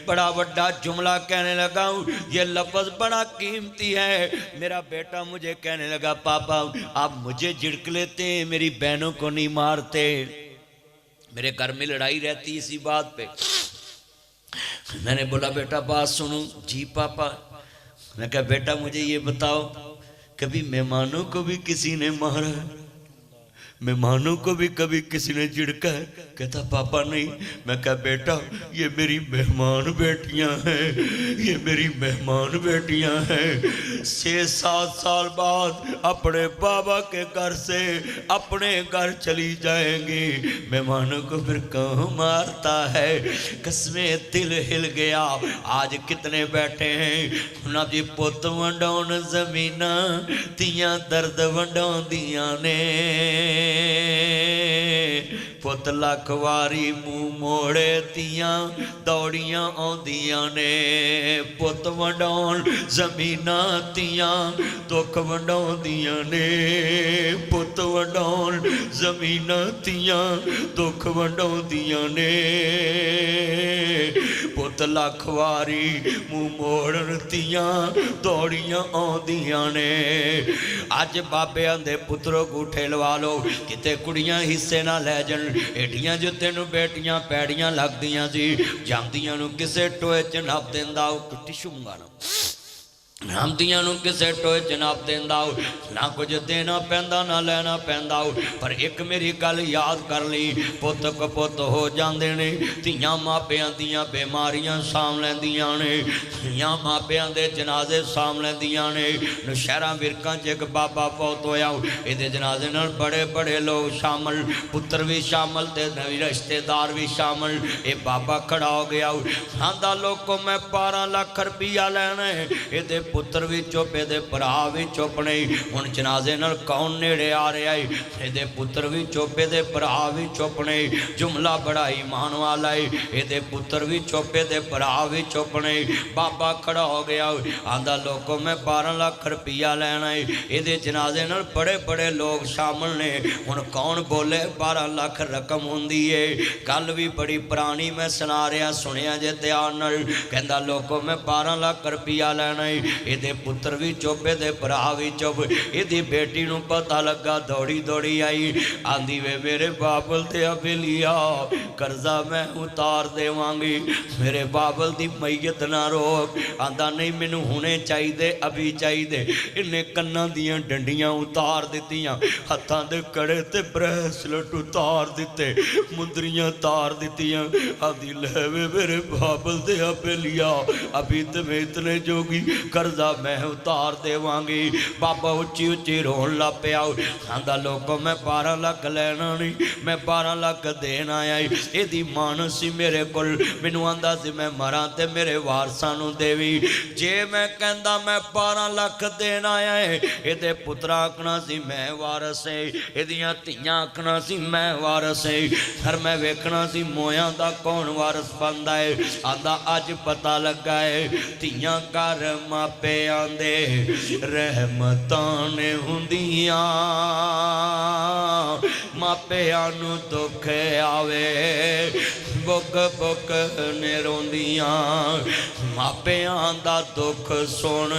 बड़ा वड्डा जुमला कहने लगा, ये लफ्ज़ बड़ा कीमती है। मेरा बेटा मुझे कहने लगा, पापा आप मुझे झिड़क लेते हैं, मेरी बहनों को नहीं मारते। मेरे घर में लड़ाई रहती इसी बात पे। मैंने बोला बेटा बात सुनो। जी पापा। मैं कहा बेटा मुझे ये बताओ, कभी मेहमानों को भी किसी ने मारा? मेहमानों को भी कभी किसी ने झिड़का है? कहता पापा नहीं। मैं कहा बेटा ये मेरी मेहमान बेटियां हैं, ये मेरी मेहमान बेटियां हैं। 6-7 साल बाद अपने बाबा के घर से अपने घर चली जाएंगी, मेहमानों को फिर कौन मारता है? कसमें दिल हिल गया। आज कितने बैठे हैं ना जी, पुत वंडाउन जमीना तियां दर्द वंडाउंदियां ने। पुत लख वारी मुँह मोड़े तियां दौड़ियां आउंदियां ने। पुत वंडाउन जमीना तियां दुख वंडाउंदियां ने। पुत वंडाउन जमीना तियां दुख वंडाउंदियां ने। पुत लख वारी मुँह मोड़न तियां दौड़ियां आउंदियां ने। अज बाबियां दे पुत्रो गूठे लवा लो, किते कुड़ियां हिस्से ना लै जान। एडियां जो तेनू बेटियां पैड़ियां लगदियां सी, जांदियां नू किसे टोए च नप देंदा, टिशू मंगाना रामदियां नू किसे टोए च नप देंदा, ना कुछ देना पैंदा ना लेना पैंदा। पर एक मेरी गल याद कर ली, पुत कपुत हो जाते ने, धियां मापियां दियां बीमारियां साम लैंदियां ने, धियां मापियां दे जनाजे साम लैंदियां ने। नौशहरा विरकां च एक बाबा फौत होया, इहदे जनाजे नाल बड़े बड़े लोग शामिल, पुत्र भी शामिल ते नवी रिश्तेदार भी शामिल। ये बाबा खड़ा हो गया, आंदा लोको मैं 12 लाख रुपया लैना है। इहदे पुत्र भी चुप, इहदे भरा भी चुप नहीं। हुण जनाजे नाल कौन नेड़े आ रहा है? इहदे पुत्र भी चुप, इहदे भरा भी चुप नहीं। जुमला बड़ा ईमान वाला है, इहदे पुत्र भी चुप, इहदे भरा भी चुप नहीं। बाबा खड़ा हो गया, आंदा लोको मैं 12 लाख रुपया लैना है। इहदे जनाजे नाल बड़े बड़े लोग शामिल ने। हुण कौन बोले 12 लाख रकम हुंदी है? गल भी बड़ी पुरानी मैं सुना रहा, सुनिया जे ध्यान नाल। कहंदा लोको मैं 12 लाख रुपया लैना है। इहदे पुत्र भी चुप, इहदे भरा भी चुप। इहदी बेटी नूं पता लगा, दौड़ी दौड़ी आई, आंदी वे मेरे बाबल ते अबेलिया कर्जा मैं उतार देवांगी, मेरे बाबल दी मैयत ना रोक। आंदा नहीं मैनू हुणे चाहिए, अभी चाहिए। इन्हें कन्नां दियां डंडियां उतार दित्तियां, हत्थां दे कड़े ते ब्रेसलेट उतार दिते, मुंदरियां तार दित्तियां। आंदी ले वे मेरे बाबल ते अबेलिया, अभी ते मैं इतने जोगी कर्जा मैं उतार देवांगी। बाबा उच्ची उच्ची रोन लग पिया, आंदा लोको मैं 12 लाख लैना नहीं, मैं 12 लाख देन आया। इहदी मान सी मेरे कोल, मैनू आंदा सी मैं मरां ते मेरे वारसां नू देवी। जे मैं कहंदा मैं 12 लाख देन आया है, इहदे पुत्रा आखना सी मैं वारस है, इहदियां धीआं आखना सी मैं वारस है। फिर मैं वेखना सी मोयां दा कौन वारस बनदा है। आंदा अज पता लगा है, धीआं घर मापियां दे रहमतां ने हुंदियां, मापियां नू दुख आवे बुक बुक ने रोंदियां। मापियां दा दुख सुन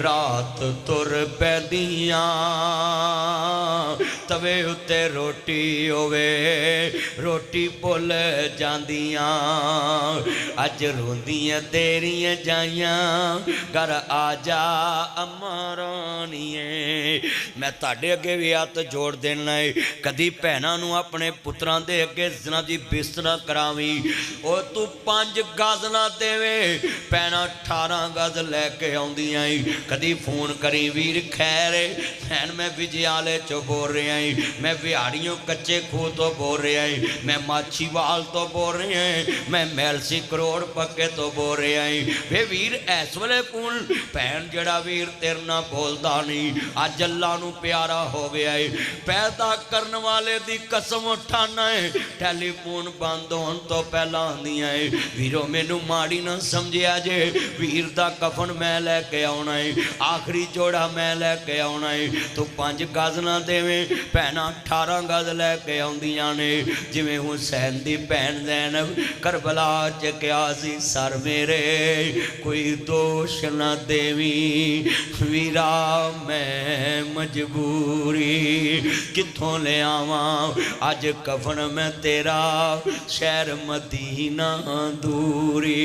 रात तुर पैंदियां, तवे उत्ते रोटी होवे रोटी भुल जांदियां। अज रोंदियां तेरियां जाइयां, घर आजा अम्मा राणीए। मैं ताड़े अगे भी हथ जोड़ देना है, कदी भैनां नूं अपने पुत्रां दे अगे जना दी बिस्तर करावी। ओ तू 5 गज ना देवे, भैनां 18 गज लैके आउंदियां। कदी फोन करी वीर खैर, भैन मैं विजयाले चो बोल रहा है, मैं बिहाड़ियों कच्चे खूह तो बोल रहा है, मैं माछीवाल तो बोल रहा है, मैं मैलसी करोड़ पक्के तो बोल रहा है। वे वीर इस वेले फोन भैन जड़ा वीर तेरे ना बोलता नहीं, अज अल्लाह नू प्यारा हो गया है। पैदा करने वाले दी कसम उठाना है, टैलीफोन बंद होने तो पहला आंदियां है, वीरो मैनू माड़ी ना समझिया जे, वीर दा कफन मैं लैके आउणा है, आखिरी जोड़ा मैं लैके आउणा है। तू 5 गज ना देवे, भैन 18 गज लैके आउंदियां ने जिवें हुसैन दी भैन ज़ैनब करबला च क्या सी सर मेरे कोई दोष न देवी वीरा मैं मजबूरी कित्थों ले आवां अज कफन मैं तेरा शहर मदीना दूरी।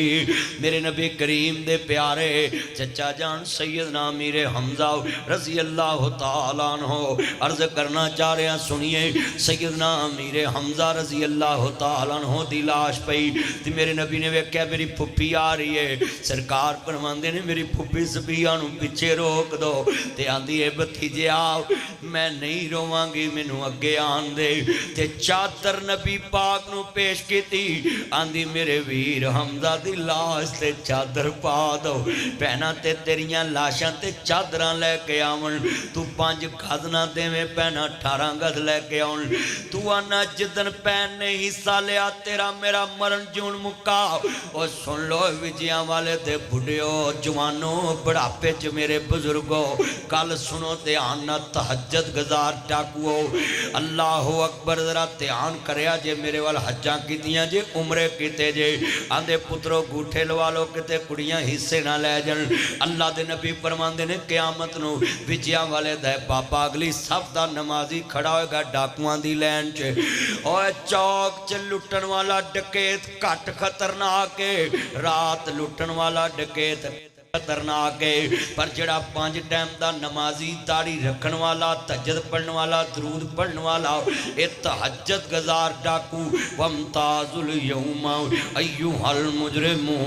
मेरे नबी करीम दे प्यारे चचा जान सैयदना मीर हमजा रज़ी अल्लाह तआला अन्हु अर्ज करना चाह रहा सुनिए। सैयदना मीर हमजा रज़ी अल्लाह तआला अन्हु दी लाश पई ते मेरे नबी ने वेख्या मेरी फुप्पी आ रही है। सरकार फरमांदे ने मेरी फुप्पी सफिया नूं पिछे रोक दो ते आंदी है भतीजे आओ मैं नहीं रोवांगी मैनू अगे आन दे ते चादर नबी पाक नूं पेश कीती आंदी मेरे वीर हमजा दी लाश ते चादर पा दो भैनां ते तेरियां लाशां ते चादरां लैके आवन तू 5 गज ना देवें भैनां 18 गज लैके आउन तू आना जिदन भैन ने हिस्सा लिया तेरा मेरा मरण जून मुक्का। और सुन लो विजया वाले ते बुढ़ियो जवानों बुढ़ापे च मेरे बुजुर्गो कल सुनो ध्यान ना तहज्जुद गुजार डाकुओ अल्लाह अकबर जरा ध्यान करया जे मेरे वाल हज्जां कीतियां जे उमरे कीते जे आंदे पुत्रो गूठे लवा लो किते कुड़ियां हिस्से ना लै जान। अल्लाह दे नबी फरमांदे ने क़यामत नूं विजया वाले दा बाबा अगली सफ दा नमाजी खड़ा होएगा डाकुआं दी लैन च ओए चौक च लुटन वाला डकैत घट खतरनाक है रात लुटन वाला डकैत खतरनाक है पर जड़ा 5 टाइम का नमाजी दाढ़ी रखन वाला तहज्जुद पढ़ने वाला दरूद पढ़ने वाला ये तहज्जुद गुजार डाकू वमताजुल यौमा अय्युहल मुजरिमून।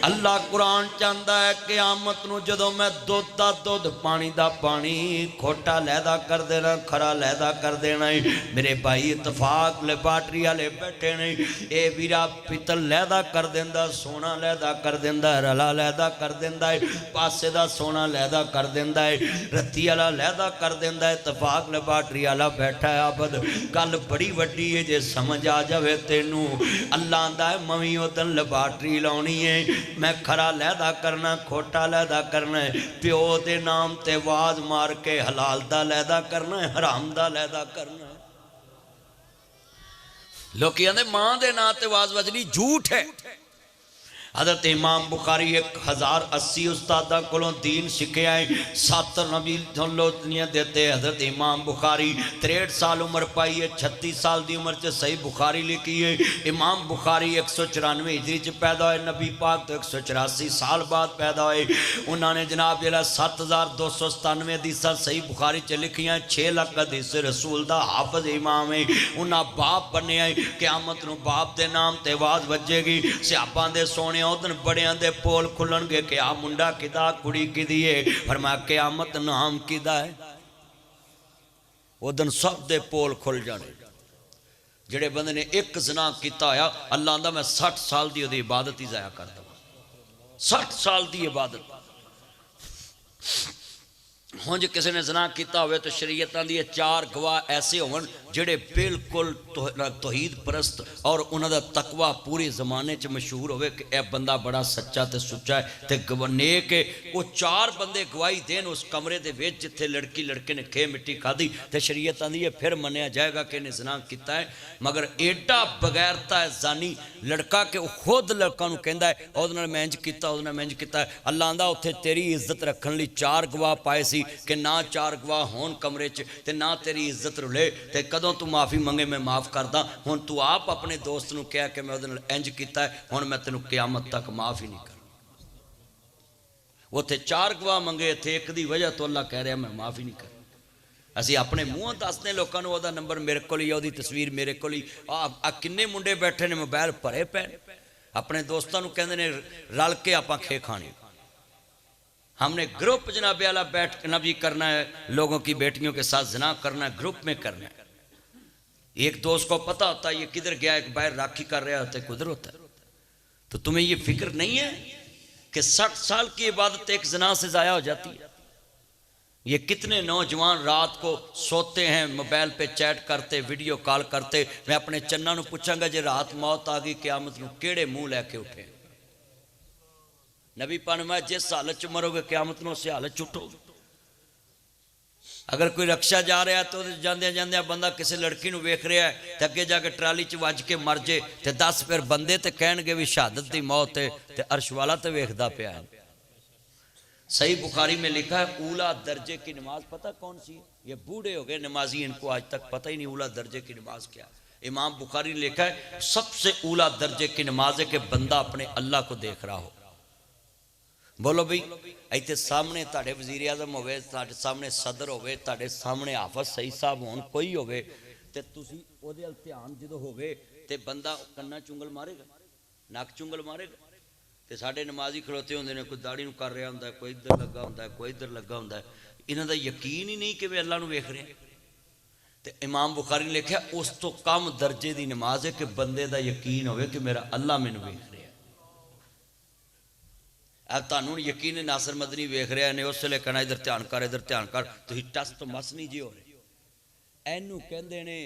अल्लाह कुरान चाहता है क़यामत नूं जदों मैं दुध दा दुध पानी दा पानी खोटा लैदा कर देना खरा लैदा कर देना है। मेरे भाई इतफाक लैबार्टरी वाले बैठे ने ये वीरा पितल लैदा कर देंदा सोना लैदा कर देंदा रला लैदा कर देंदा है पासे दा सोना लैदा कर देंदा है रत्ती वाला लैदा कर देंदा है। इतफाक लैबार्टरी वाला बैठा है आबद गल बड़ी वड्डी है जे समझ आ जाए तेनू अल्लाह आंदा है मवी उदन लैबार्टरी लाउनी है मैं खरा लैदा करना खोटा लैदा करना है प्यो दे नाम ते आवाज मार के हलाल दा लैदा करना है हराम दा लैदा करना है। लोग कहते मां दे नाम ते आवाज बजनी झूठ है। हज़रत इमाम बुखारी 1080 उस्तादा कोलों दीन सिखिया है 7 नबी दुनिया देते। हज़रत इमाम बुखारी 63 साल उम्र पाई है 36 साल की उम्र से सही बुखारी लिखी है। इमाम बुखारी 194 हिजरी च पैदा हुए नबी पाक तो 184 साल बाद पैदा हुए। उन्होंने जनाब जरा 7297 हदीसा सही बुखारी च लिखियां 6 लाख हदीस रसूल दा हाफज इमाम है। उन्हें बाप बने क़यामत नूं बाप के नाम ते आवाज़ वजेगी सियापां दे सोने उदन बड़ियां दे पोल खुलणगे कि आ मुंडा किदा कुड़ी किदी है फरमाया क़यामत नाम किदा है उदन सब दे पोल खुल जाने। जिहड़े बंदे ने एक ज़ना कीता होया अल्लाह आंदा मैं 60 साल दी ओदी इबादत ही ज़ाया कर दवां 60 साल दी इबादत। हुण जे किसी ने ज़ना किया हो तो शरीयत आंदी 4 गवाह ऐसे होवन जिहड़े बिल्कुल तौहीद परस्त और उन्होंने तकवा पूरे जमाने च मशहूर होवे कि यह बंदा बड़ा सच्चा ते सुच्चा है ते नेक है। वो 4 बंदे गवाही देन उस कमरे दे विच जिथे लड़की लड़के ने खे मिट्टी खाधी तो शरीयत आंदी है फिर मन्निया जाएगा कि इन्हें ज़ना किया है। मगर एडा बगैरता है जानी लड़का कि वह खुद लड़का नूं कहंदा है उहदे नाल मैं इंज कीता उहदे नाल मैं इंज कीता है। अल्लाह आंदा उत्थे तेरी इज्जत रखण लई 4 गवाह पाए सी कि ना 4 गवाह होण कमरे च ते ना तेरी इज्जत रुले ते कदों तू माफ़ी मंगे मैं माफ़ करदा। हुण तू आप अपने दोस्त नूं कह के मैं उहदे नाल इंज कीता है हुण मैं तैनूं क़यामत तक माफ़ ही नहीं कर। उत्थे 4 गवाह मंगे इत्थे एक दी वजह तो अल्लाह कह रहा मैं माफ़ ही नहीं कर। असीं अपने मूँहों दसदे लोकां नूं उहदा नंबर मेरे कोल ही उहदी तस्वीर मेरे कोल ही आ किन्ने मुंडे बैठे ने मोबाइल भरे पे अपने दोस्तों नूं कहंदे ने रल के आपां खे खाने। हमने ग्रुप जनाब वाला बैठना भी करना है लोगों की बेटियों के साथ ज़िना करना है ग्रुप में करना है। एक दोस्त को पता होता है ये किधर गया एक बाहर राखी कर रहा होता है कुधर होता है। तो तुम्हें ये फिक्र नहीं है कि 60 साल की इबादत एक ज़िना से ज़ाया हो जाती है। ये कितने नौजवान रात को सोते हैं मोबाइल पे चैट करते वीडियो कॉल करते। मैं अपने चन्ना नूं पूछांगा जे रात मौत आ गई क़यामत नूं केड़े मुँह लैके उठे नबी फरमाया जिस हालत च मरोगे क़यामत में उस हालत च उठोगे। अगर कोई रक्षा जा रहा है तो जांदे जांदे बंदा किसी लड़की को वेख रहा है तो अगे जाके ट्राली च वज के मर जे तो 10 फिर बंदे तो कहणगे भी शहादत की मौत है तो अर्श वाला तो वेखदा पिया है। सही बुखारी में लिखा है ऊला दर्जे की नमाज पता कौन सी है? ये बूढ़े हो गए नमाजी, इनको आज तक पता ही नहीं ऊला दर्जे की नमाज क्या। इमाम बुखारी ने लिखा है सबसे ऊला दर्जे की नमाज है कि बंदा अपने अल्लाह को देख रहा हो। बोलो भाई इतने सामने ताड़े वजीर आजम होवे, ताड़े सामने सदर होवे, ताड़े सामने हाफिज सईद साहब होन कोई होवे ते तुसी ओदे अल ध्यान जदों होवे ते बंदा कन्ना चुंगल मारेगा, नक चुंगल मारेगा। ते साडे नमाजी खड़ोते होंदे ने, कोई दाढ़ी नूं कर रहा हुंदा है, कोई इधर लगा हुंदा है, कोई इधर लगा हुंदा है। इन्हां दा यकीन ही नहीं कि वे अल्लाह नूं वेख रहे हैं। ते इमाम बुखारी ने लिखा उस तो कम दर्जे की नमाज है कि बंदे दा यकीन होवे कि मेरा अल्लाह मैनूं वेख रहा है। अब तुहानूं यकीन है नासिर मदनी वेख रहा ने, उस वेले कहना इधर ध्यान कर, इधर ध्यान कर, तुसीं टस तो मस नहीं जी हो रहे। इनू कहंदे ने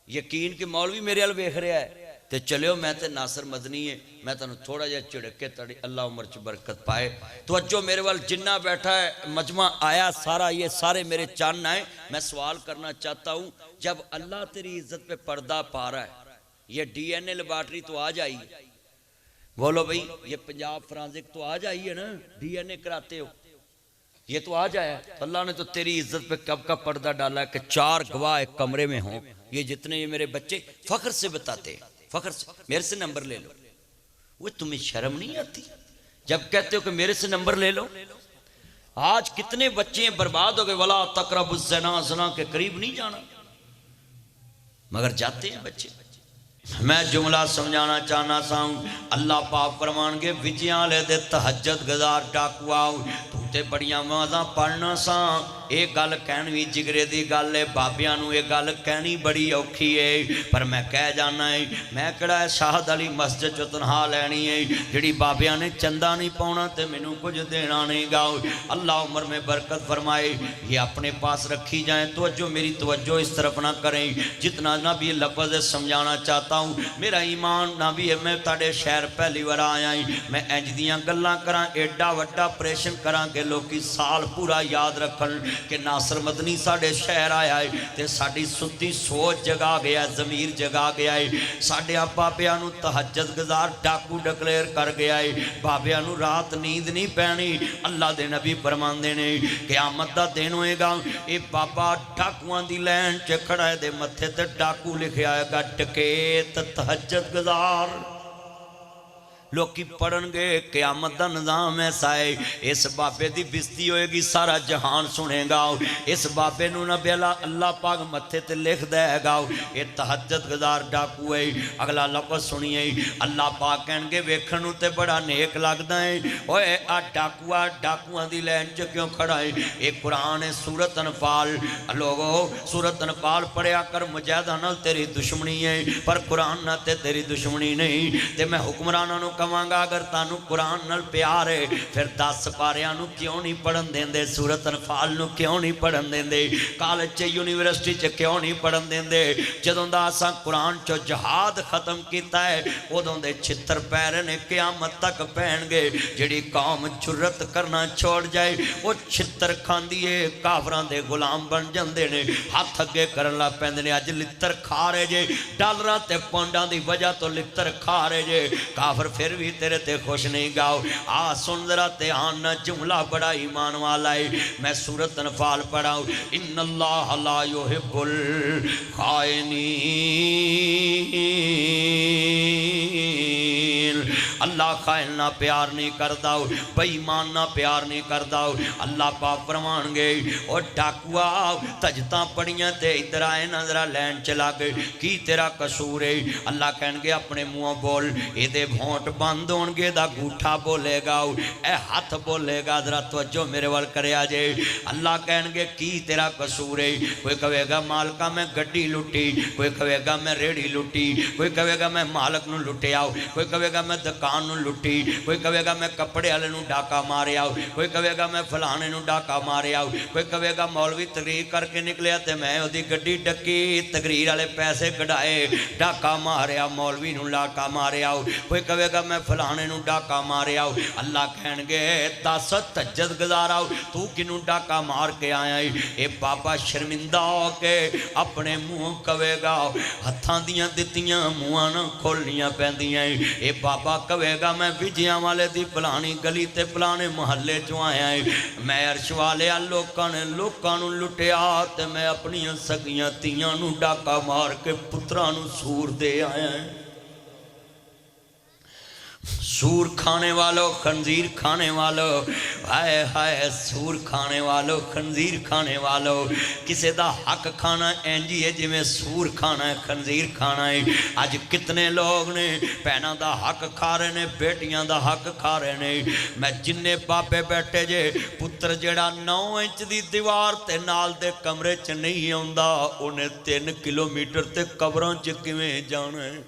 यकीन कि मौलवी मेरे अल वेख रहा है तो चलियो मैं तो नासिर मदनी है, मैं तुहानूं थोड़ा जिहा झिड़क के तड़ी अल्लाह उम्र च बरकत पाए। तो अज्जो मेरे वाल जिन्ना बैठा है मजमा आया सारा, ये सारे मेरे चन्न आए। मैं सवाल करना चाहता हूँ जब अल्लाह तेरी इज्जत पे पर्दा पा रहा है, ये DNA लेबॉर्ट्री तो आज आई है। बोलो भाई ये पंजाब फ्रांसिक तो आज आई है ना, DNA कराते हो, ये तो आज आया। तो अल्लाह ने तो तेरी इज्जत पे कब का पर्दा डाला है कि 4 गवाह एक कमरे में हों। ये जितने ये मेरे बच्चे फख्र से बताते, फख्र से मेरे से नंबर ले लो। वो तुम्हें शर्म नहीं आती जब कहते हो कि मेरे से नंबर ले लो? आज कितने बच्चे बर्बाद हो गए, वला तकरबुज़ ज़िना, ज़िना के करीब नहीं जाना, मगर जाते हैं बच्चे। मैं जुमला समझाना चाहना साऊं, अल्लाह पाक फरमानगे विजयां ले दे तहज्जुद गुजार डाकुआ ते बड़ियां आवाज़ां पढ़ना सा। ये गल कहनी भी जिगरे की गल है, बाबियां नूं ये गल कहनी बड़ी औखी है, पर मैं कह जाना है मैं किहड़ा शाहद अली मस्जिद चो तनखा लैनी है जिहड़ी बाबियां ने चंदा नहीं पाउणा ते मैनूं कुछ देना नहीं गाओ। अल्लाह उम्र में बरकत फरमाए, ये अपने पास रखी जाए। तवज्जो मेरी तवज्जो इस तरफ ना करें, जितना ना भी लफ्ज़ समझाना चाहता हूँ मेरा ईमान ना भी है। मैं ताड़े शहर पहली बार आया ही, मैं इंज दियां गल्लां करां, एडा वड्डा ऑपरेशन करां कि लोग साल पूरा याद रखन कि नासिर मदनी साढ़े शहर आया है तो साड़ी सुती सोच जगा गया, जमीर जगा गया है। साढ़े बाबियां नूं तहज्जुद गुजार डाकू डिक्लेयर कर गया है, बाबियां नूं रात नींद नहीं पैनी। अल्लाह दे नबी फरमांदे ने क़यामत दा दिन होएगा, ये बाबा डाकुआं दी लैन च खड़ा है, दे मत्थे ते डाकू लिखिया है डकैत तहज्जुद गुजार। लोग पढ़नगे क़यामत का निज़ाम ऐसा है, इस बाबे की बिस्ती होएगी सारा जहान सुनेगा। इस बाबे नूं नबी अल्लाह पाक मत्थे ते लिख देगा ये तहज्जुद गुजार डाकू है। अगला लफ्ज़ सुनिए, अल्लाह पाक कहणगे वेखण नूं ते बड़ा नेक लगदा है, ओए आ डाकुआ डाकुआं दी लैन च क्यों खड़ा है? ये कुरान है सूरत अनफाल। लोगो सूरत अनफाल पढ़िया कर, मुजाहिदा नाल तेरी दुश्मनी है पर कुरान नाल ते तेरी दुश्मनी नहीं। ते मैं हुक्मरानां नूं कहांगा अगर तानू कुरान नाल प्यार है फिर 10 पारियां नूं क्यों नहीं पढ़न देंदे, सूरत अनफाल नूं क्यों नहीं पढ़न देंदे, कॉलेज च यूनिवर्सिटी च क्यों नहीं पढ़न देंदे? जदों दा असां कुरान चो जहाद खत्म कीता है उदों दे छित्तर पैर ने क़यामत तक पैणगे। जिहड़ी कौम जुर्रत करना छोड़ जाए वो छित्तर खांदी है, काफरां दे गुलाम बन जांदे ने, हथ अगे करन लग पैंदे ने। अज लित्तर खा रहे जे, डॉलरां ते पौंडां दी वजह तो लित्तर खा रहे जे, काफर फिर भी तेरे ते खुश नहीं गाओ। आ सुन जरा ध्यान न, जुमला बड़ा ईमान वाला है। मैं सूरत अनफाल पढ़ाऊं, इन्नल्लाह ला युहिब्बुल खाइनीन। अल्लाह खाइन ना प्यार नहीं करदा, बेईमान ना प्यार नहीं करदा। अल्लाह पाक फरमानगे ओ डाकुआ तजता पड़ियां ते इधर आए ना जरा लैन चला गए, की तेरा कसूर है? अल्लाह कहणगे अपने मुंहों बोल, इहदे होंठ बंद होणगे दा गूठा बोलेगा, ए हथ बोलेगा। जरा तवज्जो मेरे वाल करया जे। अल्लाह कहणगे की तेरा कसूर है? कोई कहेगा मालका मैं गड्डी लुटी, कोई कहेगा मैं रेड़ी लुटी, कोई कहेगा मैं मालक नूं लुटिया, कोई कहेगा मैं दुकान दुकान नूं लुटी, कोई कहेगा मैं कपड़े वाले नूं डाका मारिया, कोई कहेगा मैं फलाने नूं डाका मारिया, कोई कहेगा मौलवी तकरीर करके निकलिया तो मैं उसकी गड्डी डकी, तकरीर वाले पैसे कढ़ाए, डाका मारिया, मौलवी नूं डाका मारिया, कोई कहेगा मैं फलाने नूं डाका मारिया। अल्लाह कहणगे दस तज्जत गुजारा तू किनू डाका मार के आया है? ये बाबा शर्मिंदा हो के अपने मुँह कवेगा हत्थां दियां दित्तियां मुँहां ना खोलनियां पैंदियां। ये बाबा कवेगा मैं विजया वाले दी फलानी गली ते फलाने महल्ले चों आया है, मैं अर्श वाले लोकां ने लोकां नूं लुटिया ते मैं अपनियां सगियां तियां नूं डाका मार के पुत्रां नूं सूर दे आया है। सूर खाने वालों, खंजीर खाने वालों, हाय हाय सूर खाने वालों, खंजीर खाने वालों, किसी का हक खाना इंज ही है जिमें सूर खाना है, खंजीर खाना है। अज कितने लोग ने भैनों का हक खा रहे ने, बेटियां का हक खा रहे ने। मैं जिन्ने बाबे बैठे जे पुत्र जेड़ा 9 इंच की दीवार ते नाल दे कमरे च नहीं आउंदा, उन्हें 3 किलोमीटर ते कबरों च किवें जाना है?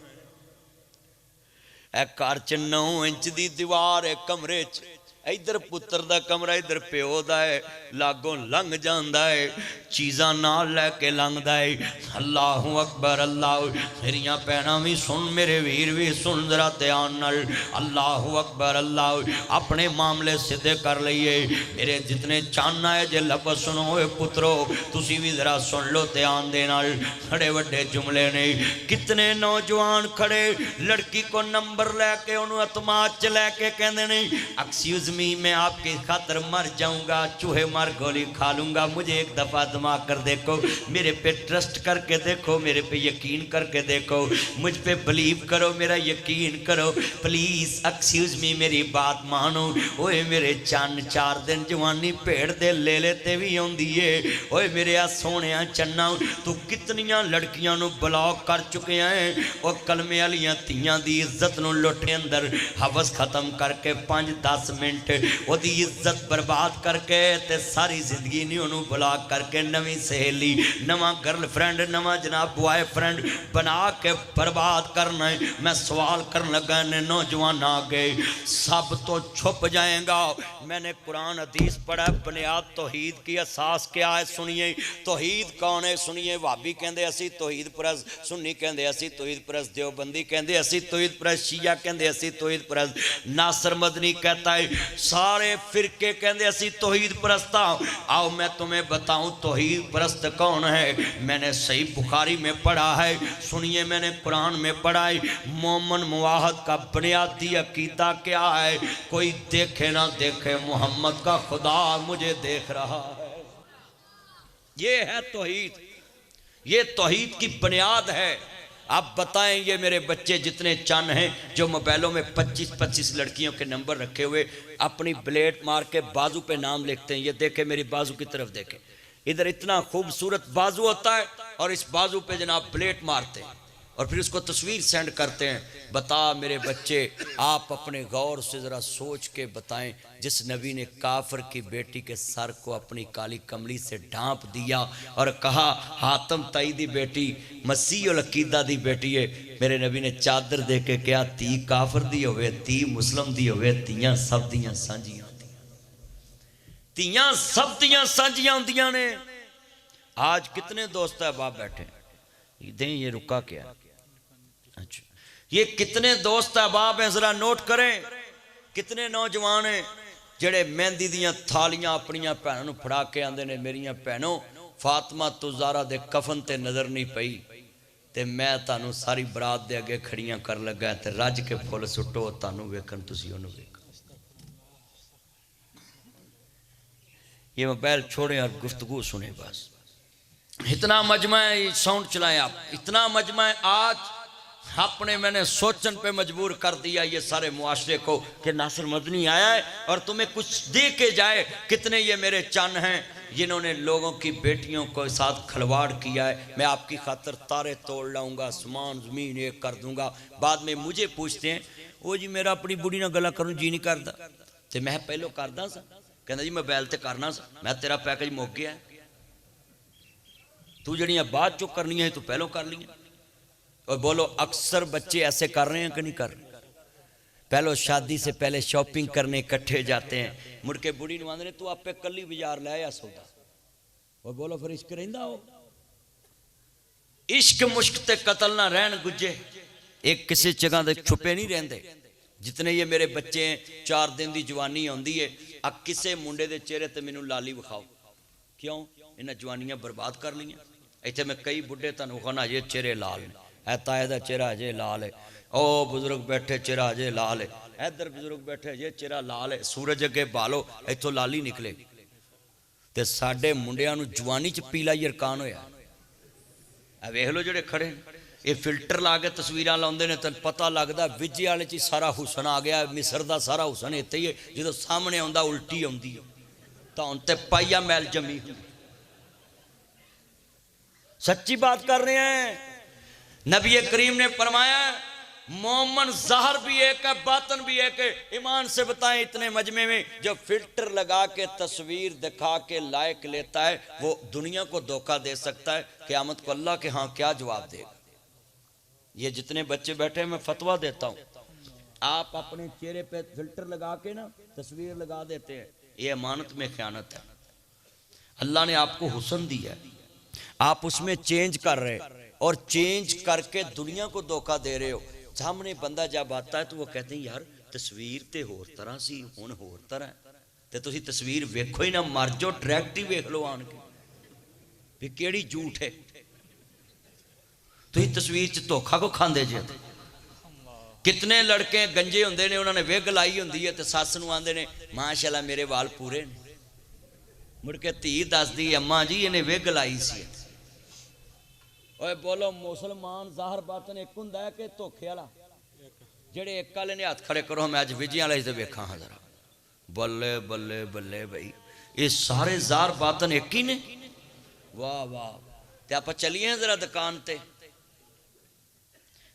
घर च 9 इंच की दीवार है, कमरे च इधर पुत्र दा कमरा, इधर प्यो दा है, लागों लंघ जांदा है, चीज़ां नाल लैके लंघदा है। अल्लाहु अकबर अल्लाह। मेरियां भैणां भी सुन, मेरे वीर भी सुन जरा ध्यान नाल। अल्लाहु अकबर अल्लाह। अपने मामले सीधे कर लईए। मेरे जितने चन्न आए जे लफ्ज़ सुनो पुत्रो, तुसी भी जरा सुन लो ध्यान दे नाल। बड़े वड्डे जुमले ने। कितने नौजवान खड़े लड़की को नंबर लैके उन्होंने अतमाद च लैके कहते ने एक्सक्यूज मी, मैं आपकी खातर मर जाऊंगा, चूहे मार गोली खा लूंगा, मुझे एक दफा दिमाग कर देखो, मेरे पे ट्रस्ट करके देखो, मेरे पे यकीन करके देखो, मुझ पे बिलीव करो, मेरा यकीन करो प्लीज, एक्सक्यूज मी, मेरी बात मानो। ओए मेरे चन्न 4 दिन जवानी भेड़ दे ले लेते भी आउंदी है। ओए मेरे आ सोने चन्ना, तू कितनियां लड़कियां नू ब्लॉक कर चुके हैं। और कलमे वालियां धीयां दी इज्जत नू लुट अंदर हवस खत्म करके 5-10 मिनट ओदी इज्जत बर्बाद करके ते सारी जिंदगी नहीं उन्होंने ब्लॉक करके नवी सहेली, नवा गर्लफ्रेंड, नवा जनाब बॉयफ्रेंड बना के बर्बाद करना है। मैं सवाल करने लगा ने नौजवान आ गए, सब तो छुप जाएगा। मैंने कुरान हदीस पढ़ा, बुनियाद तौहीद की असास क्या है सुनिए। तौहीद कौन है सुनिए। भाभी कहते असी तौहीद परस, सुन्नी कहते असी तौहीद परस, देवबंदी कहते असी तौहीद परस, शिया कहते असी तौहीद परस, नासर मदनी कहता है सारे फिरके कहते असी तौहीद परस्त। आओ मैं तुम्हें बताऊं तौहीद परस्त कौन है। मैंने सही बुखारी में पढ़ा है, सुनिए मैंने कुरान में पढ़ा है। मोमन मुवाहद का बुनियादी अकीदा क्या है? कोई देखे ना देखे, मोहम्मद का खुदा मुझे देख रहा है। ये है तौहीद, ये तौहीद की बुनियाद है। आप बताएं ये मेरे बच्चे जितने चन्न हैं जो मोबाइलों में 25-25 लड़कियों के नंबर रखे हुए अपनी ब्लेड मार के बाजू पे नाम लिखते हैं। ये देखे मेरी बाजू की तरफ देखे, इधर इतना खूबसूरत बाजू होता है और इस बाजू पे जनाब ब्लेड मारते हैं और फिर उसको तस्वीर सेंड करते हैं। बता मेरे बच्चे, आप अपने गौर से ज़रा सोच के बताएं, जिस नबी ने काफर की बेटी के सर को अपनी काली कमली से ढांप दिया और कहा हातम ताई दी बेटी मसीह उल अकीदा दी बेटी है, मेरे नबी ने चादर दे के क्या धी काफर दी होवे, धी मुस्लिम दी होवे, धीयां सब दियां सांझियां होंदियां, धीयां सब दियां सांझियां होंदियां ने। आज कितने दोस्त अहबाब बैठे दें, ये रुका क्या? अच्छा, ये कितने दोस्त अहबाब हैं जरा नोट करें। कितने नौजवान हैं जेड़े मेहंदी दियां थालियां अपनियां भैनों नूं फड़ा के आंदे ने, मेरियां भैनों फातिमा तो ज़ारा दे कफन ते नज़र नहीं पई ते मैं तानू सारी बरात दे अगे खड़ियां कर लगा ते रज के फुल सुटो तानू वेखण, तुसीं ओनू वेखो। ये मोबाइल छोड़े और गुफ्तगू सुने बस। इतना मजमा साउंड चलाए आप, इतना मजमा आज आपने मैंने सोचन पे मजबूर कर दिया ये सारे मुआशरे को कि नासिर मदनी आया है और तुम्हें कुछ दे के जाए। कितने ये मेरे चन्न हैं जिन्होंने लोगों की बेटियों को साथ खिलवाड़ किया है। मैं आपकी खातर तारे तोड़ लाऊंगा, आसमान ज़मीन एक कर दूंगा। बाद में मुझे पूछते हैं वो जी मेरा अपनी बुढ़ी ना गला करूँ जी नहीं करता, तो मैं पहलो करदा सा, कहना जी मोबाइल ते करना सा, मैं तेरा पैकेज मुक गया है, तू जड़ियाँ बाद चो करनी है तू पहलों कर लिया। और बोलो अक्सर बच्चे ऐसे कर रहे हैं कि नहीं कर रहे? पहलो शादी से पहले शॉपिंग करने इकट्ठे जाते हैं, मुड़ के बुढ़ी नु आंदे तू आपे कली बाजार लै आ सौदा। और बोलो फिर इश्क रहिंदा हो? इश्क मुश्क ते कतल ना रहन गुजे, एक किसी जगह दे छुपे नहीं रहंदे। जितने ये मेरे बच्चे हैं 4 दिन की जवानी आती है, आ किसे मुंडे दे चेहरे ते मैनू लाली विखाओ, क्यों? इन्हें जवानियां बर्बाद कर लिया। इतने मैं कई बुढ़े तुहानू कहना अजे चेहरे लाल है, ताए का चेहरा अजे लाल है, ओ बुजुर्ग बैठे चेहरा अजे लाल है, इधर बुजुर्ग बैठे अजे चेहरा लाल है, सूरज अगे बालो इतों लाली निकले। तो साडे मुंडिया नू जवानी च पीला यरकान होया। वेख लो जेडे खड़े ये फिल्टर ला के तस्वीर लाते हैं, तो पता लगता विजय वाले च सारा हुसन आ गया, मिसर का सारा हुसन इत्थे ही है। जो सामने आता उल्टी आती है, तो हम तो पाइया मैल जमी हुई। सच्ची बात कर रहे हैं। नबी करीम ने फरमाया मोमन ज़ाहिर भी एक है, बातन भी एक है। ईमान से बताएं इतने मजमे में जो फिल्टर लगा के तस्वीर दिखा के लायक लेता है, वो दुनिया को धोखा दे सकता है, क़यामत को अल्लाह के हाँ क्या जवाब देगा। ये जितने बच्चे बैठे हैं मैं फतवा देता हूँ, आप अपने चेहरे पे फिल्टर लगा के ना तस्वीर लगा देते हैं, ये अमानत में ख़यानत है। अल्लाह ने आपको हुस्न दिया है, आप उसमें चेंज कर रहे और चेंज करके दुनिया को धोखा दे रहे हो। सामने बंदा जब आता है तो वो कहते हैं यार तस्वीर ते होर तरह सी, हुण होर तरह। ते तुसी तस्वीर वेखो ही ना, मर जाओ, डायरेक्ट ही वेख लो आन के भी केड़ी झूठ है। तुसी तस्वीर च धोखा को खांदे जे। कितने लड़के गंजे होंदे ने, उन्होंने विग लाई होंदी है, तो सस नूं आंदे ने माशाअल्लाह मेरे वाल पूरे ने। मुड़ के धी दसदी अम्मा जी इन्हें विग लाई सी। ओए बोलो मुसलमान ज़ाहिर बातन एक हुंदा है कि धोखे वाला? जेड़े एक वाले ने हाथ खड़े करो, मैं अज विजय वाले से वेखा हाँ जरा। बल्ले बल्ले बल्ले भाई, ये सारे ज़ाहिर बातन एक ही ने। वाह वाह। तो आप चलिए जरा दुकान ते,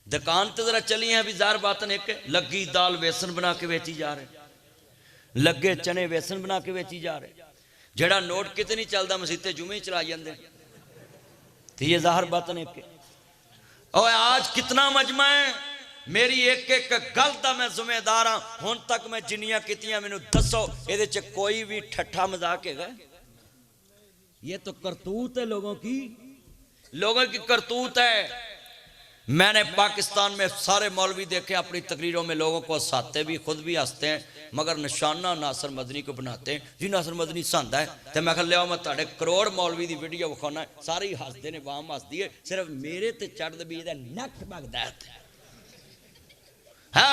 दुकान ते जरा चलिए अभी ज़ाहिर बातन एक है। लगी दाल बेसन बना के बेची जा रहे, लगे चने बेसन बना के बेची जा रहे। जेड़ा नोट कितने नहीं चलता मसीते जुमे ही चला जाते, तो ये ज़ाहिर बातन एक है। और आज कितना मजमा है, मेरी एक एक गल का मैं जिम्मेदार हाँ। हुण तक मैं जिन्नियां कीतियां मैनू दसो ये कोई भी ठट्ठा मजाक है? ये तो करतूत है लोगों की, लोगों की करतूत है। मैंने पाकिस्तान में सारे मौलवी देखे अपनी तकरीरों में लोगों को हंसाते भी, खुद भी हंसते हैं, मगर निशाना नासर मदनी को बनाते हैं। जी नासर मदनी हंसदा है, तो मैं लिया मैं तुहाडे करोड़ मौलवी की वीडियो विखाना, सारे ही हंसते हैं, वाम हंसदी है, सिर्फ मेरे ते चढ़ भी नक भगदा है।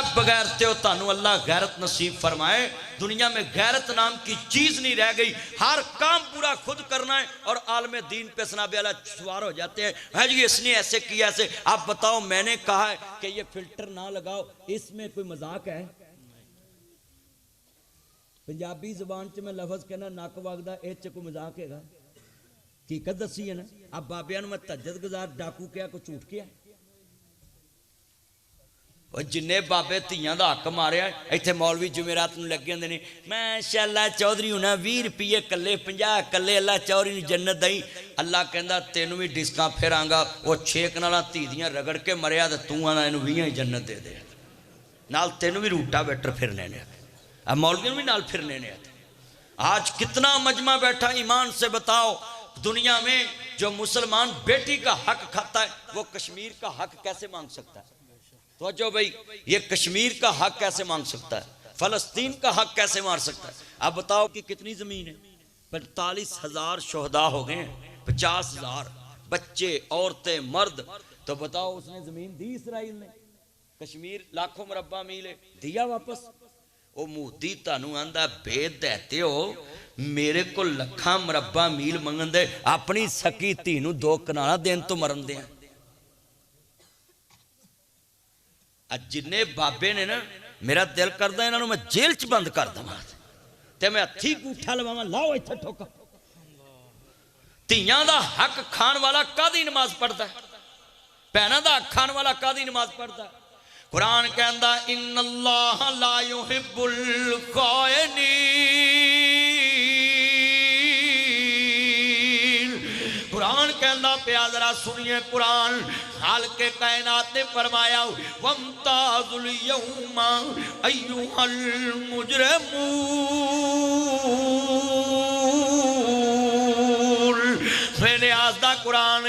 बगैर त्यो तानू अल्लाह गैरत नसीब फरमाए। दुनिया में गैरत नाम की चीज नहीं रह गई, हर काम पूरा खुद करना है। और आलम दीन पे सनाबे वाला सवार हो जाते हैं, है जी इसने ऐसे किया ऐसे। आप बताओ, मैंने कहा है कि ये फिल्टर ना लगाओ, इसमें कोई मजाक है? पंजाबी जुबान च मैं लफज कहना नक वगदा, इस च कोई मजाक है? हकीकत दसी है ना। अब बाबिया मैं तहज्जुद गुजार डाकू क्या को झूठ किया? जिन्ने बाबे धियां दा हक मारिया इत्थे मौलवी जुमेरात नूं लगे होंदे ने, माशाअल्लाह चौधरी हुणा 20 रुपये कल्ले 50 कल्ले, अल्लाह चौधरी नूं जन्नत दई। अल्लाह कहंदा तेनू भी डिस्कां फेरांगा। वो छेक नाल धी दियां रगड़ के मरिया, ते तूं आना इनू 20 ही जन्नत दे दे, नाल तेनू भी रूटा बैटर फिरने ने, अब मौलवी भी नाल फिरने ने। आज कितना मजमा बैठा, ईमान से बताओ दुनिया में जो मुसलमान बेटी का हक खाता है, वो कश्मीर का हक कैसे मांग सकता है? तो जो भाई ये कश्मीर का हक कैसे मांग सकता है, फलस्तीन का हक कैसे मार सकता है? अब बताओ कि कितनी जमीन है? 45,000 शोहदा हो गए, 50,000 बच्चे औरतें मर्द। तो बताओ उसने जमीन दी इसराइल ने, कश्मीर लाखों मुरब्बा मील है, दिया वापस? वो मोदी तानू आंदा भेद देते हो, मेरे को लखा मुरब्बा मील मंगन दे, अपनी सकी धी नू 2 कनाला देन तो मरन दे। जिन्ने बाबे ने ना, मेरा दिल करदा इन्हां नूं मैं जेल च बंद कर दवां, ते मैं हत्थी गूठा लवावां, लाओ इत्थे ठोका। धीआं दा हक खाण वाला कादी नमाज पढ़दा है? भैणां दा हक खाण वाला कादी नमाज पढ़दा है? कुरान कहंदा इन्नल्लाह ला युहिब्बुल ख़ाइनीन। कुरान कहंदा पिया, जरा सुनिए कुरान, खालिक़े कायनात ने फरमाया वमताजुल यौमा अय्युहल मुजरिमून। मेरे आज़दा कुरान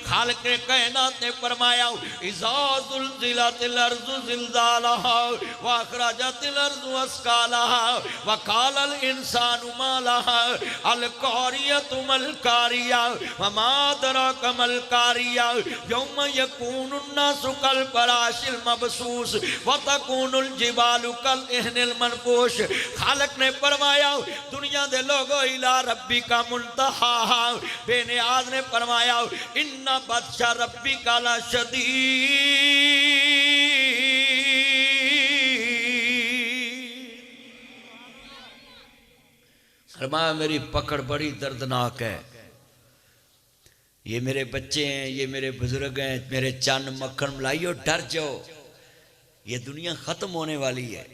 खालिक़े कायनात ने फरमाया इज़ा ज़ुल्ज़िलतिल अर्ज़ु ज़िलज़ालहा व अख़रजतिल अर्ज़ु अस्क़ालहा व क़ालल इंसानु मा लहा अल क़ारियतु मल क़ारिया व मा अदराका मल क़ारिया यौम यकूनुन नासु कल फ़राशिल मबसूस व तकूनुल जिबालु कल इहनिल मनफूश। खालिक़ ने फरमाया दुनिया दे लोगो इला रब्बिका मुंतहा। बेनियाज़ ने फरमाया इन्ना बत्शा रब्बिका लशदीद। फरमाया मेरी पकड़ बड़ी दर्दनाक है। ये मेरे बच्चे हैं, ये मेरे बुजुर्ग हैं, मेरे चन्न मक्खन मलाइयो डर जाओ, ये दुनिया खत्म होने वाली है।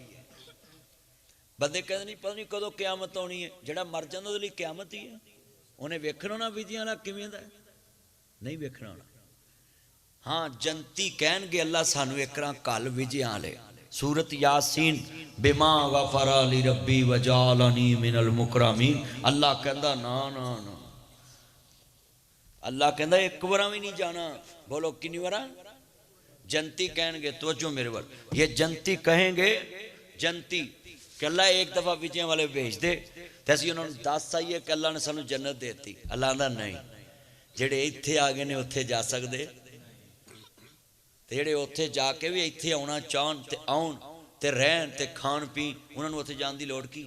बंदे कहते नहीं पता नहीं कदों क्यामत आनी है। जड़ा मर जाता उसके लिए क्यामत ही है। उन्हें वेखना ना विधियां वाला किवें दा नहीं वेखना होना। हाँ जनती कहणगे अल्लाह सानू एकरा कल विजयां वाले। सूरत यासीन बिमा गफरा ली रब्बी वजालनी मिनल मुकरमीन। अल्लाह कहंदा ना ना ना, अल्लाह कहंदा एक बार भी नहीं जाना। बोलो कितनी बार? जनती कहणगे तवज्जो मेरे वाल, ये जनती कहेंगे जनती कि अल्लाह एक दफा विजयां वाले भेज दे तो असीं उन्होंने दस आईए कि अल्लाह ने सानू जन्नत देती। अल्लाह कहंदा नहीं, जेड़े इत्थे आ गए ने उत्थे जा सकदे ते जेड़े उत्थे जाके भी इत्थे आउणा चाहन ते आउण ते रहन ते खाण पीण, उन्हां नूं उत्थे जाण दी लोड़ की?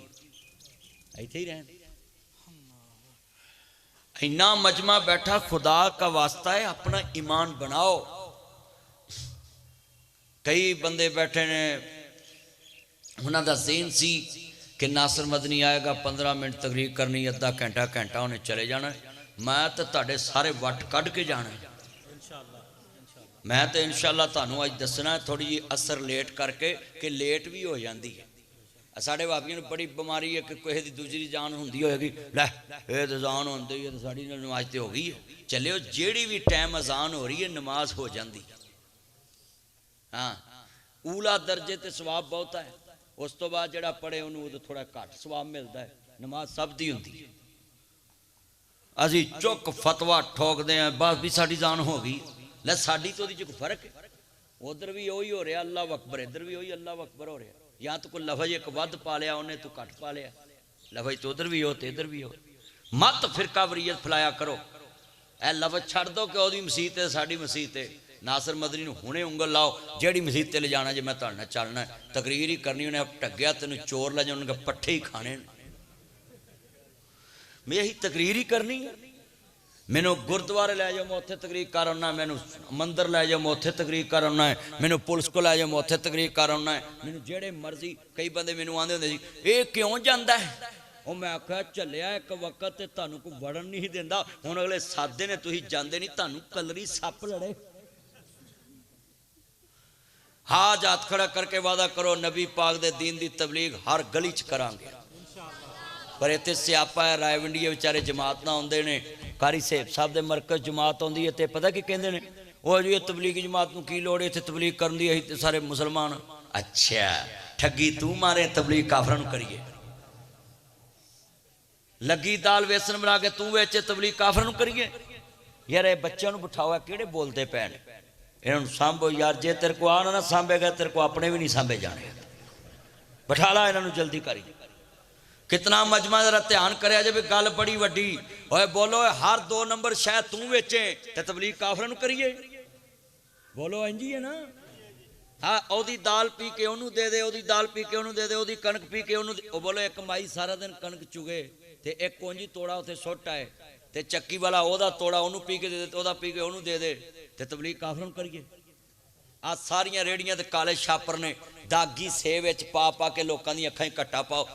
इत्थे ही रहन। इन्ना मजमा बैठा, खुदा का वास्ता है अपना ईमान बनाओ। कई बंदे बैठे ने उन्हां दा ज़हन सी कि नासिर मदनी आएगा 15 मिनट तकरीर करनी, अद्धा घंटा घंटा उन्हें चले जाना। मैं तो तुहाडे सारे वट कढ़ के जाना। मैं तो इंशाअल्लाह तुहानूं अज दसना थोड़ी जी असर लेट करके कि लेट भी हो जाती है। साढ़े भाबियों बड़ी बीमारी है कि किसी की दूसरी जान होंगी होएगी, लै ये तो अजान होती है तो साड़ी नमाज तो हो गई है, चलियो जेड़ी भी टाइम अजान हो रही है नमाज हो जाती। हाँ ऊला दर्जे ते सवाब बहुत है, उस तो बाद जड़ा पढ़े उन्होंने थोड़ा घट सवाब मिलता है। नमाज सब दी होंगी। असी चुक फतवा ठोकते हैं बस भी साड़ी जान हो गई। लै साड़ी तो कोई फर्क है? उधर भी वही हो रहा अल्लाह अकबर, इधर भी वही अल्लाह अकबर हो रहा। या तो कोई लफज एक वध पा लिया उन्हें तू घट पा लिया, लफज तो उधर भी हो तो इधर भी हो। मत फिरका वरीयत फैलाया करो। ए लफज छड़ दो कि वही मसीत है साड़ी मसीत है। नासिर मदनी हुणे उंगल लाओ जेड़ी मसीत ले जाना, जे मैं तुहाडे चलना तकरीर ही करनी, उन्हें टग्या तेन चोर लै जाने पट्ठे ही खाने। मैं यही तकरीर ही करनी है। मैनू गुरुद्वारे लै जाओ मैं उत्थे तकरीर कर आना, मैनू मंदिर लै जाओ मैं उत्थे तकरीर कर आना है, मैनू पुलिस को लै जाओ मैं उत्थे तकरीर कर आना है। मैनू जेड़े मर्जी कई बंदे मैनू आंदे हुंदे सी ये क्यों जांदा है? ਉਹ मैं आख्या चलिया एक वक्त ते तुहानू कोई वड़न नहीं देंदा, हुण अगले सादे ने तुसीं जांदे नहीं, तुहानू कलरी सप लड़े। हाज हाथ खड़ा करके वादा करो नबी पाक दे दीन दी तबलीग हर गली च करांगे। पर इत्थे स्यापा है, रायविंडिया बेचारे जमात ना आउंदे ने, कारी सेब साहब दे मरकज जमात आउंदी है ते पता की कहंदे ने ਉਹ जी तबलीगी जमात नूं की लोड़ है, इत्थे तबलीग करन दी असीं ते सारे मुसलमान। अच्छा ठगी तू मारे, तबलीग काफरां नूं करिए। लगी दाल वेसन बना के तू वेचे, तबलीग काफरां नूं करिए। यार ये बच्चों नूं बिठाओ किहड़े बोलते पै ने, इन्हां नूं सांभो यार। जे तेरे को आ ना सांभेगा तेरे को अपने भी नहीं सांभे जाने। बिठा ला इन्हां नूं जल्दी करी। कितना मजमा जरा ध्यान करे जे गल बड़ी वड्डी। ओए बोलो हर 2 नंबर शायद तू वेचे ते तबलीग काफरां नूं करिए। बोलो इंज ही है ना। हाँ ओदी दाल पी के ओनू दे दे, ओदी दाल पी के ओनू दे दे, ओदी कणक पी के ओनू। बोलो एक माई सारा दिन कणक चुगे ते एक कोंजी तोड़ा उत्थे सुट आए ते चक्की वाला ओदा तोड़ा ओनू पी के दे दे, ओदा पी के ओनू दे दे ते तबलीग काफरां नूं करिए। आ सारियां रेड़ियां ते काले छापर ने दागी सेव विच पा पा के लोकां दी अखां 'च घट्टा पाओ।